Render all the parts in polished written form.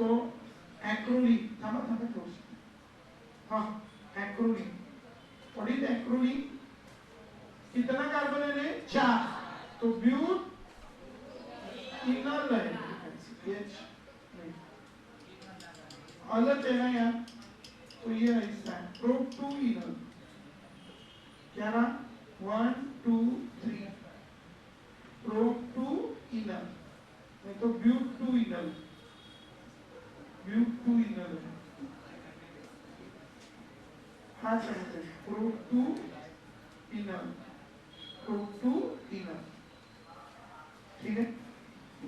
तो acrolein, थांबा close. हाँ, acrolein. What is acrolein? कितना कार्बन है? 4. तो ब्यूट इनल है. H नहीं. अलग है ना यार. तो ये ऐसा है. प्रोप 2 इनल. क्या ना? 1, 2, 3. प्रोप 2 इनल. नहीं तो ब्यूट 2 इनल. ब्यूट 2 इनल है. हाँ समझते. प्रोप 2 इनल. प्रोप 2 इनल. ठीक है.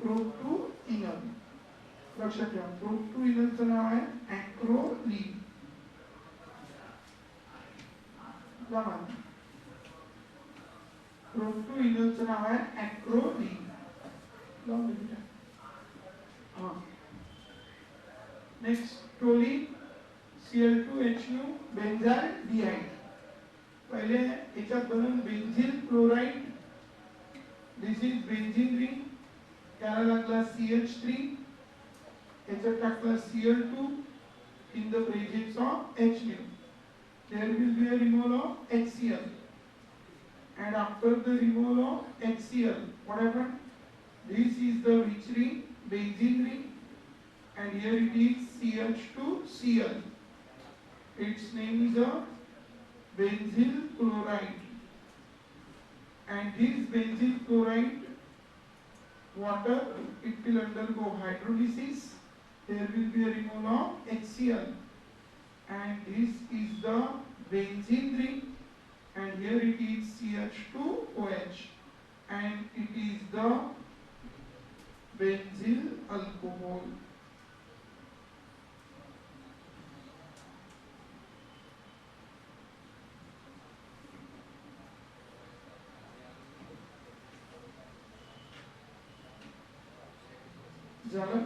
प्रोप 2 इनल. लक्षात ठेवा. प्रोप 2 इनलचं नाव आहे ॲक्रोलीन. जमा. प्रोप 2 इनलचं नाव आहे ॲक्रोलीन. लावून दे बेटा. हाँ. Next toluene Cl2H2 benzaldehyde. पहले याच्यात बनून benzyl chloride. This is benzene ring. त्याला लागला CH3. याच्यात टाकला Cl2 in the presence of H. There will be a removal of HCl. And after the removal of HCl, what happened? This is the which ring? Benzene ring. And here it is CH2Cl. Its name is a benzyl chloride. And this benzyl chloride water, it will undergo hydrolysis. There will be a removal of HCl. And this is the benzene ring. And here it is CH2OH. And it is the benzyl alcohol. झालं.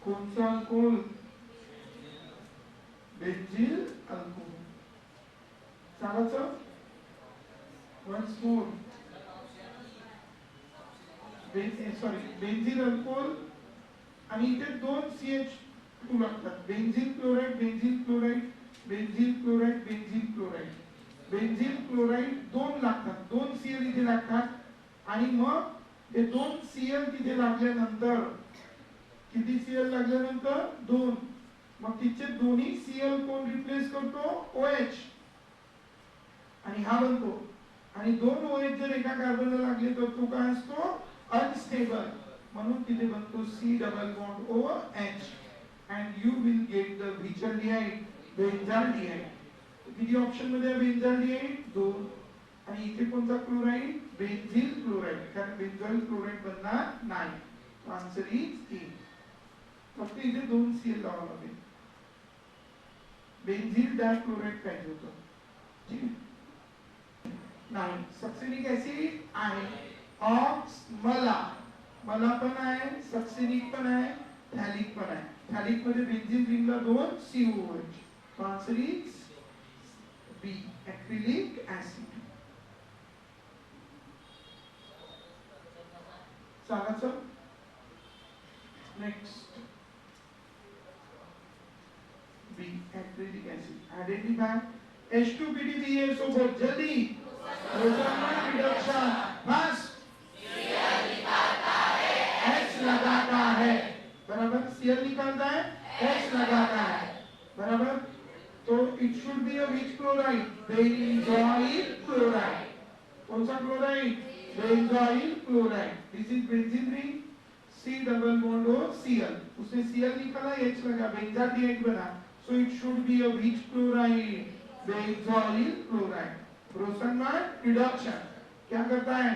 कोणचा alcohol? Benzyl alcohol. चालायचं. Once more. Benzyl alcohol आणि इथे 2 CH2 लागतात. Benzyl chloride, benzyl chloride, benzyl chloride, benzyl chloride. Benzyl chloride 2 लागतात. 2 Cl इथे लागतात आणि मग हे 2 Cl तिथे लागल्यानंतर किती Cl लागल्यानंतर 2. मग तिचे दोन्ही Cl कोण रिप्लेस करतो? OH. आणि हा बनतो. आणि 2 OH जर एका कार्बनला लागले तर तो काय असतो? अनस्टेबल. म्हणून तिथे बनतो C double bond OH. and you will get the बेंझाल्डिहाइड. बेंझाल्डिहाइड. किती ऑप्शन मध्ये आहे बेंझाल्डिहाइड? 2. आणि इथे कोणता क्लोराइड? Benzyl chloride. कारण बेंझॉइल क्लोराइड बनणार नाही. Answer is a. फक्त इथे 2 Cl लावावं लागेल. बेंझिल डायक्लोराइड पाहिजे होतं. ठीक आहे. नाही. सक्सेनिक ऍसिड आहे. ऑक्स मला पण आहे. सक्सेनिक पण आहे. थॅलिक पण आहे. थॅलिक मध्ये बेंझिन रिंगला 2 COH. Answer is B. Acrylic acid. चालायचं. Next B. Acrylic acid. Identify. H2PDBA सोबत जल्दी. Proton reduction. फास्ट. Cl निकालता है, H लगाता है. बराबर. Cl निकालता है, H लगाता है. बराबर. तो it should be a which chloride? Benzoyl chloride. कौन सा chloride? Benzoyl chloride. This is benzene ring. C double bond O Cl. उसने Cl निकाला, H लगा, बेंजाल्डिहाइड बना. So it should be a which chloride? Benzoyl chloride. Proton reduction. क्या करता है?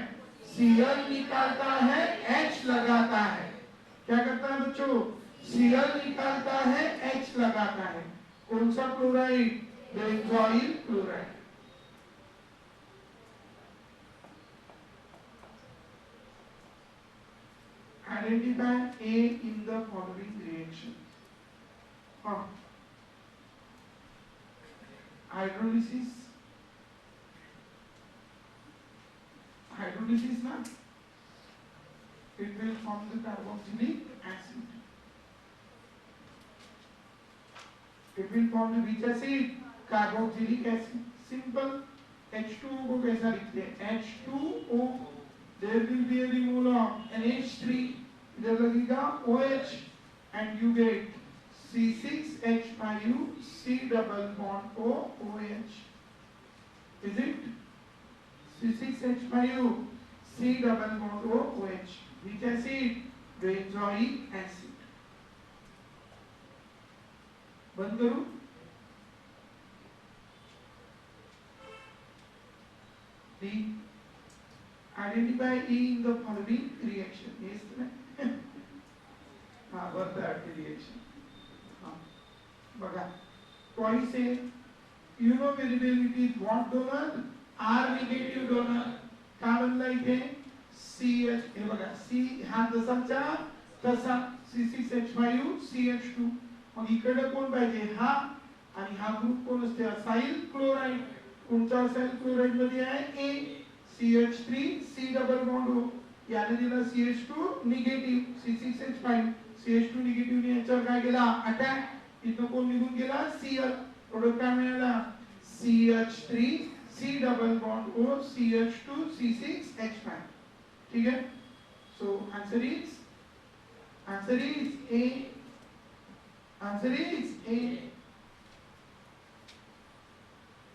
Cl निकालता है, H लगाता है. क्या करता है बच्चों? Cl निकालता है, H लगाता है. कौन सा chloride? Benzoyl chloride. Identify A in the following reaction. Hydrolysis. Hydrolysis na? It will form the carboxylic acid. It will form which acid? Carboxylic acid. Simple. H2O को कैसा लिखते हैं? H2O. There will be a removal of NH3. इधर लगेगा OH and you get C6H5 C double bond O OH. Is it? C6H5 C double bond O OH. Which acid? Benzoic acid. बंद करूं? D. Identify E in the following reaction. Yes, Barth reaction. Baga. Twice say, you know very well it is what donor? R negative donor. Carbon like a CH. Baga. C has the sancha. तसा C6H5 CH2. मग इकडे कोण पाहिजे? हा. आणि हा group कोण असते? Acyl chloride. कोणता असाइल क्लोराइड मध्ये आहे? A. CH3 C double bond O. याने दिला CH2 negative. C6H5 CH2 negative ने याच्यावर काय केला? अटॅक. इथं कोण निघून गेला? Cl. प्रोडक्ट काय मिळाला? CH3 C double bond O CH2 C6H5. ठीक है? So answer is A. Answer is A.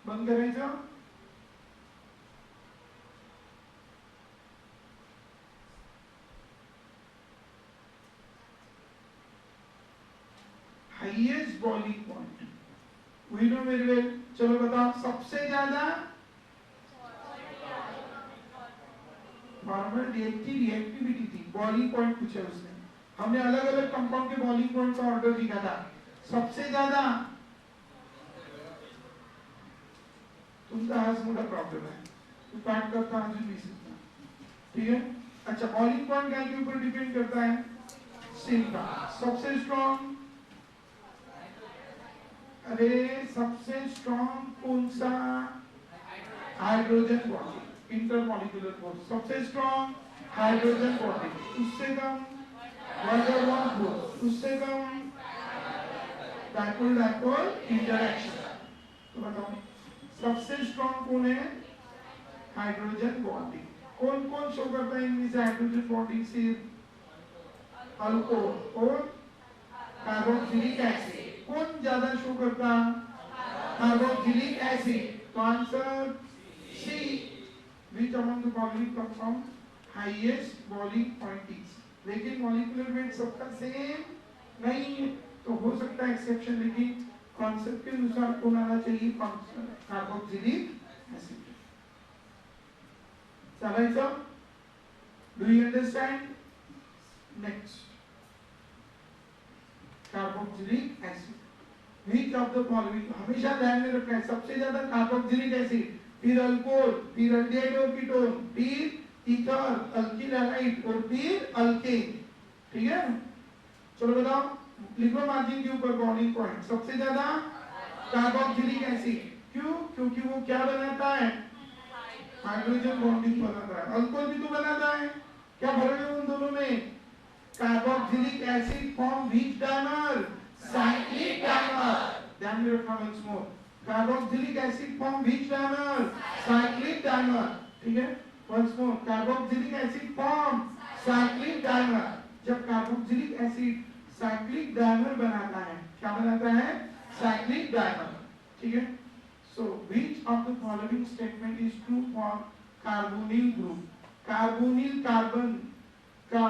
बंद करायचं. Highest boiling point we know very well. चलो बताओ सबसे ज्यादा फॉर्मल रिएक्टिविटी थी. बॉइलिंग पॉइंट पूछा उसने. हमने अलग अलग कंपाउंड के बॉइलिंग पॉइंट का ऑर्डर लिखा था. सबसे ज्यादा तुमका हाच मोठा प्रॉब्लेम है. तो पाठ करता अजून नहीं सीखना. ठीक है. अच्छा बॉइलिंग पॉइंट क्या के ऊपर डिपेंड करता है? सिल का. सबसे स्ट्रॉन्ग अरे सबसे स्ट्रॉन्ग कौन सा? Hydrogen bonding. इंटरमॉलिक्यूलर फोर्स सबसे स्ट्रॉन्ग हाइड्रोजन बॉन्डिंग. उससे कम वाटर बॉन्ड फोर्स. उससे कम डाइपोल डाइपोल इंटरैक्शन. तो बताओ सबसे स्ट्रॉन्ग कौन है? Hydrogen bonding. कौन कौन शो करता है इनमें से हाइड्रोजन बॉन्डिंग से? अल्कोहल और कार्बोक्सिलिक एसिड. कौन ज्यादा शो करता? Carboxylic acid. तो answer C. Which among the following compound highest boiling point is? लेकिन मॉलिक्यूलर वेट सबका सेम नहीं है. तो हो सकता है एक्सेप्शन. लेकिन कॉन्सेप्ट के अनुसार कौन आना चाहिए? Carboxylic acid. चलाइए. Do you understand? Next carboxylic acid. Which of the following हमेशा ध्यान में रखना है. सबसे ज्यादा कार्बोक्सिलिक एसिड, फिर अल्कोहल, फिर एल्डिहाइड और कीटोन, फिर ईथर, अल्किल हैलाइड और फिर अल्केन. ठीक है. चलो बताओ लिखो मार्जिन के ऊपर बॉइलिंग पॉइंट. सबसे ज्यादा कार्बोक्सिलिक एसिड. क्यों? क्योंकि वो क्या बनाता है? हाइड्रोजन बॉन्डिंग बनाता है. अल्कोहल भी तो बनाता है. क्या फर्क है उन दोनों में? Carboxylic acid form which dimer? Cyclic dimer. ध्यान में रखना once more. Carboxylic acid form which dimer? Cyclic dimer. ठीक है. once more. Carboxylic acid form cyclic dimer. जब कार्बोक्सिलिक एसिड साइक्लिक डाइमर बनाता है, क्या बनाता है? Cyclic dimer. ठीक है. So which of the following statement is true for carbonyl group? Carbonyl carbon का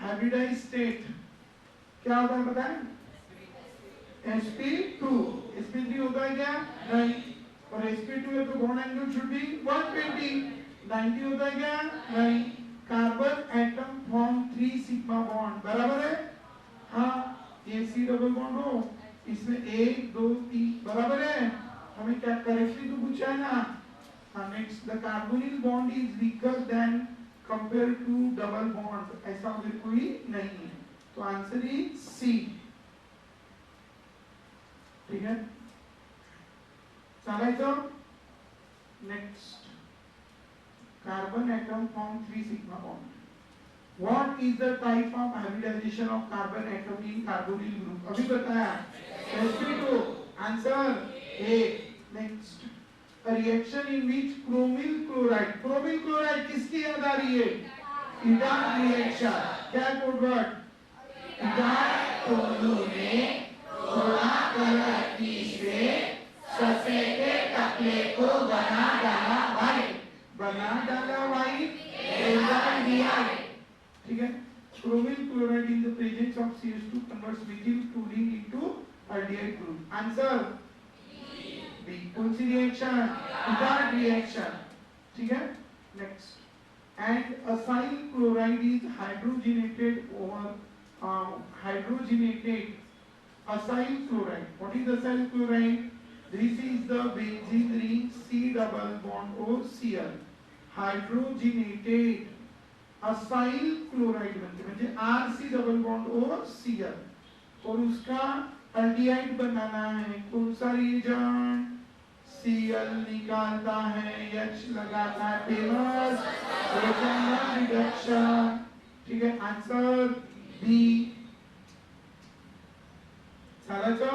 हाइब्रिडाइज्ड स्टेट क्या होता है पता है? sp2. sp3 होता है क्या? नहीं. और sp2 है तो बॉन्ड एंगल शुड बी 120. 90 होता है क्या? नहीं. Carbon atom form 3 sigma bond. बराबर है? हाँ. ये C डबल बॉन्ड हो, इसमें 1 2 3 बराबर है. हमें क्या करेक्टली तो पूछा है ना. हाँ. Next the carbonyl bond is weaker than compare to double bond. ऐसा उधर कोई नहीं है. तो आंसर इज सी. ठीक है. चलाइए. Next carbon atom form 3 sigma bond. What is the type of hybridization of carbon atom in carbonyl group? अभी बताया sp2. Answer A. Next, a reaction in which chromyl chloride किसकी याद आ रही है? कीटान रिएक्शन. क्या कोड वर्ड? कीटान टोलूने थोड़ा colour से सफेद कपड़े को बना डाला व्हाइट. बना डाला व्हाइट. ठीक है. Chromyl chloride in the presence of CH2 converts methyl chlorine into aldehyde group. Answer B. कौन सी रिएक्शन? कीटान रिएक्शन. ठीक है. Next, and acyl chloride is hydrogenated acyl chloride. What is acyl chloride? This is the benzene ring C double bond O Cl. Hydrogenated acyl chloride बनते हैं, म्हणजे RC double bond O Cl. और उसका aldehyde बनाना है. कौन सा reagent? Cl निकालता है, H लगाता है, फेमस रोसनमैन रिडक्शन. ठीक है. Answer B. चालायचं.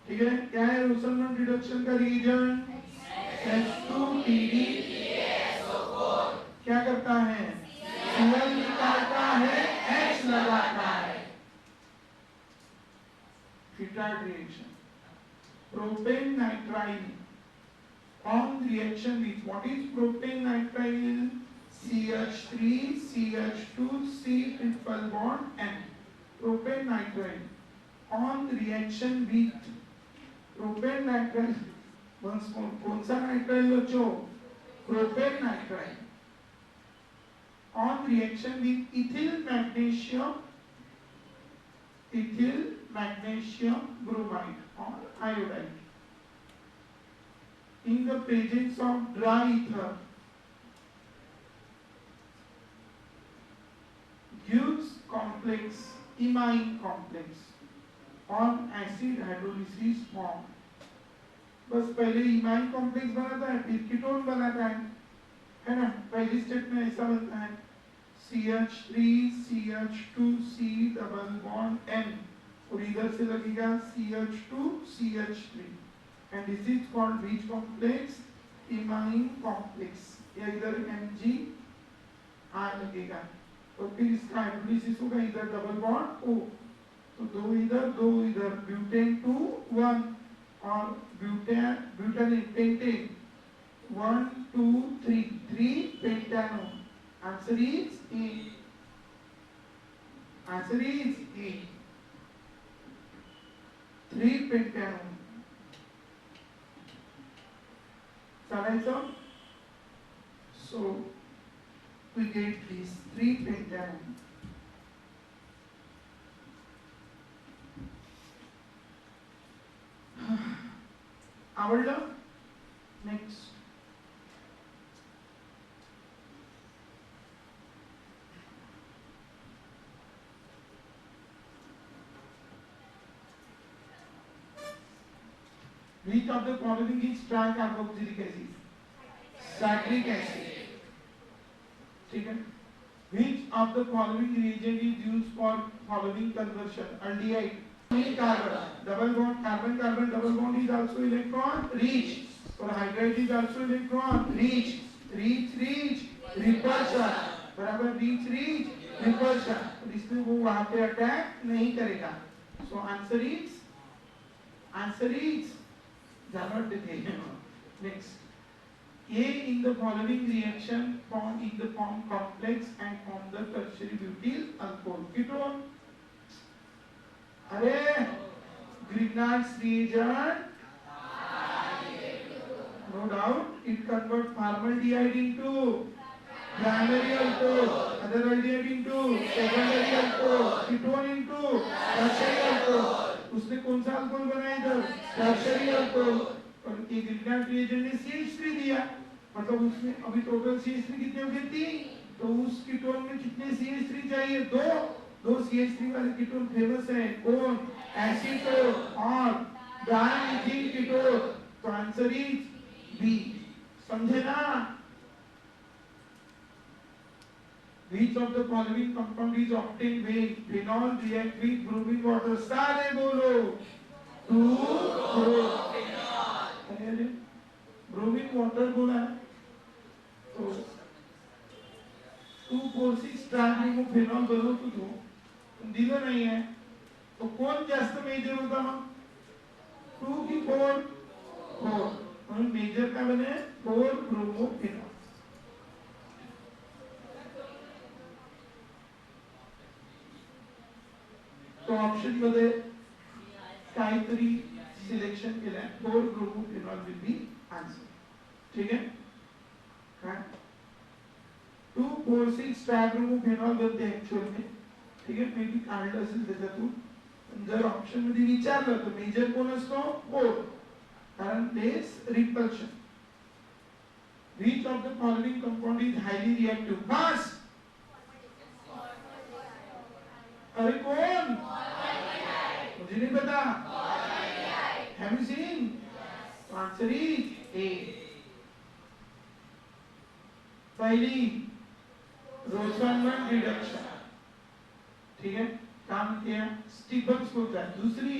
ठीक है. क्या है रोसनमैन रिडक्शन का रीजन? H2PD. क्या करता है? Cl निकालता है, H लगाता है. फिटार्ड reaction. Propane nitrile on reaction with what is propane nitrile? CH3 CH2 C triple bond N. Propane nitrile on reaction with propane nitrile. Once more, कौन सा nitrile बच्चों? Propane nitrile on reaction with ethyl magnesium bromide or iodide in the presence of dry ether gives complex imine complex on acid hydrolysis form. बस पहले imine complex बनाता है, फिर ketone बनाता है ना. पहली स्टेप में ऐसा बनता है CH3 CH2 C double bond N और इधर से लगेगा CH2 CH3 and this is called which complex? Imine complex. या इधर Mg आ लगेगा और फिर इसका हाइड्रोलिसिस होगा. इधर डबल बॉन्ड O, तो दो इधर ब्यूटेन 2 1 और butane pentane 1 2 3 pentanone. Answer is A. Answer is A. 3 pentanone. So we get this 3 pentanone. आवडलं. Next, which of the following is tricarboxylic acid? Citric acid. ठीक है. Which of the following reagent is used for following conversion? Aldehyde. Carbon double bond, double bond is also electron rich, और hydride is also electron rich. Repulsion बराबर rich repulsion. तो इसमें वो वहां पे attack नहीं करेगा. So answer is जानवर देते हैं. Next, A in the following reaction form in the form complex and form the tertiary butyl alcohol ketone. अरे Grignard's reagent, no doubt it converts formaldehyde into primary alcohol, other aldehyde into secondary alcohol, ketone into tertiary alcohol. उसने कौन सा alcohol बनाया इधर? tertiary alcohol. और ये Grignard reagent ने CH3 दिया, मतलब उसमें अभी टोटल CH3 कितने हो गए? 3. तो उस कीटोन में कितने CH3 चाहिए? 2 CH3 वाले कीटोन फेमस है. कौन? एसीटोन और डायमिथिल कीटोन. तो आंसर इज बी. समझे ना? Which of the following compound is obtained when phenol react with bromine water? सारे बोलो. 2 ब्रोमीन वाटर बोला तो 2,4,6 ट्रायब्रोमोफेनॉल बनवतो तो दिलं नाही आहे तो कोण जास्त मेजर होता मग 2 की 4 म्हणून मेजर काय बने 4 ब्रोमोफेनॉल तो ऑप्शन मध्ये काहीतरी सिलेक्शन केलंय 4 ब्रोमोफेनॉल विल बी आन्सर ठीक आहे काय 2,4,6 ट्रायब्रोमोफेनॉल बनते ऍक्च्युअल में ठीक आहे मे बी काढलं असेल त्याच्यातून जर ऑप्शन मध्ये विचारलं तर मेजर कोण असतो 4 कारण देस repulsion which of the following compound is highly reactive fast अरे कौन मुझे नहीं पता have you seen answer is A पहली रोसनमैन रिडक्शन ठीक है काम किया स्टीफन्स को था दूसरी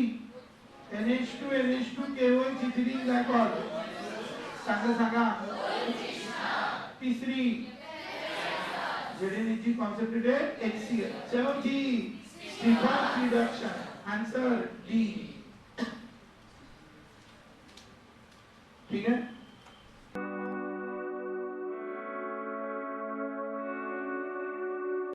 NH2 केवल चिथिलीन ग्लाइकॉल सांगा तीसरी जेडेनिची कॉन्सेंट्रेटेड HCl चलो जी स्टीफन्स रिडक्शन आंसर D